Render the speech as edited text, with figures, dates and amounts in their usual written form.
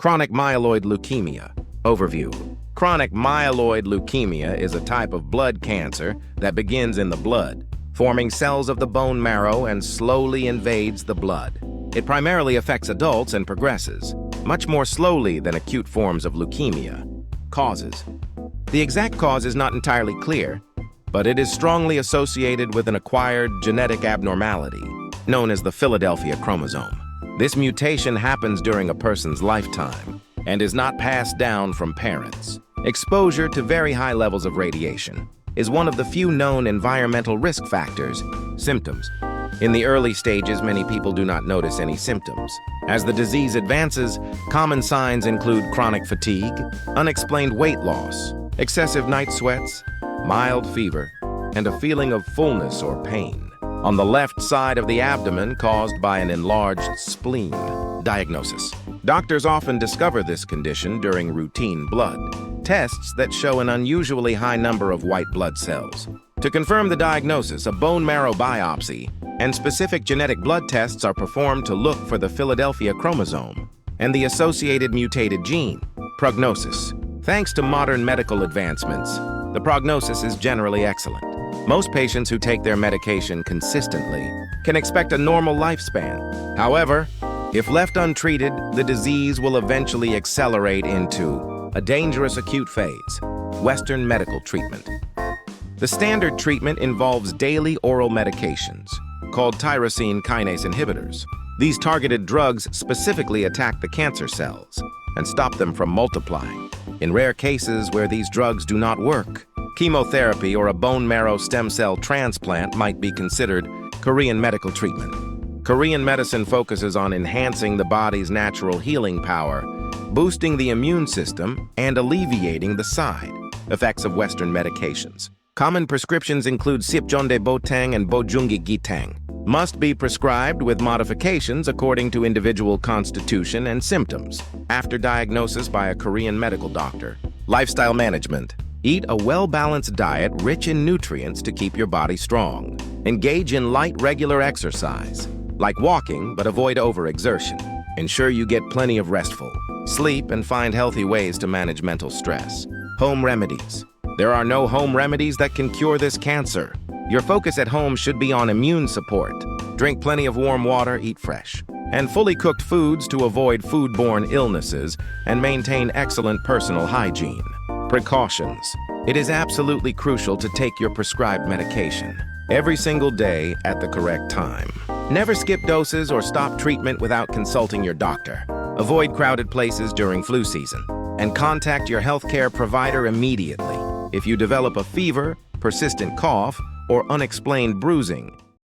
Chronic myeloid leukemia. Overview. Chronic myeloid leukemia is a type of blood cancer that begins in the blood, forming cells of the bone marrow and slowly invades the blood. It primarily affects adults and progresses, much more slowly than acute forms of leukemia. Causes. The exact cause is not entirely clear, but it is strongly associated with an acquired genetic abnormality known as the Philadelphia chromosome. This mutation happens during a person's lifetime and is not passed down from parents. Exposure to very high levels of radiation is one of the few known environmental risk factors. Symptoms. In the early stages, many people do not notice any symptoms. As the disease advances, common signs include chronic fatigue, unexplained weight loss, excessive night sweats, mild fever, and a feeling of fullness or pain on the left side of the abdomen caused by an enlarged spleen. Diagnosis. Doctors often discover this condition during routine blood tests that show an unusually high number of white blood cells. To confirm the diagnosis, a bone marrow biopsy and specific genetic blood tests are performed to look for the Philadelphia chromosome and the associated mutated gene. Prognosis. Thanks to modern medical advancements, the prognosis is generally excellent. Most patients who take their medication consistently can expect a normal lifespan. However, if left untreated, the disease will eventually accelerate into a dangerous acute phase. Western medical treatment. The standard treatment involves daily oral medications called tyrosine kinase inhibitors. These targeted drugs specifically attack the cancer cells and stop them from multiplying. In rare cases where these drugs do not work, chemotherapy or a bone marrow stem cell transplant might be considered. Korean medical treatment. Korean medicine focuses on enhancing the body's natural healing power, boosting the immune system, and alleviating the side effects of Western medications. Common prescriptions include Sipjonde Botang and Bojungi Gitang. Must be prescribed with modifications according to individual constitution and symptoms after diagnosis by a Korean medical doctor. Lifestyle management. Eat a well-balanced diet rich in nutrients to keep your body strong. Engage in light, regular exercise, like walking, but avoid overexertion. Ensure you get plenty of restful sleep and find healthy ways to manage mental stress. Home remedies. There are no home remedies that can cure this cancer. Your focus at home should be on immune support. Drink plenty of warm water, eat fresh and fully cooked foods to avoid foodborne illnesses and maintain excellent personal hygiene. Precautions. It is absolutely crucial to take your prescribed medication every single day at the correct time. Never skip doses or stop treatment without consulting your doctor. Avoid crowded places during flu season and contact your healthcare provider immediately if you develop a fever, persistent cough, or unexplained bruising.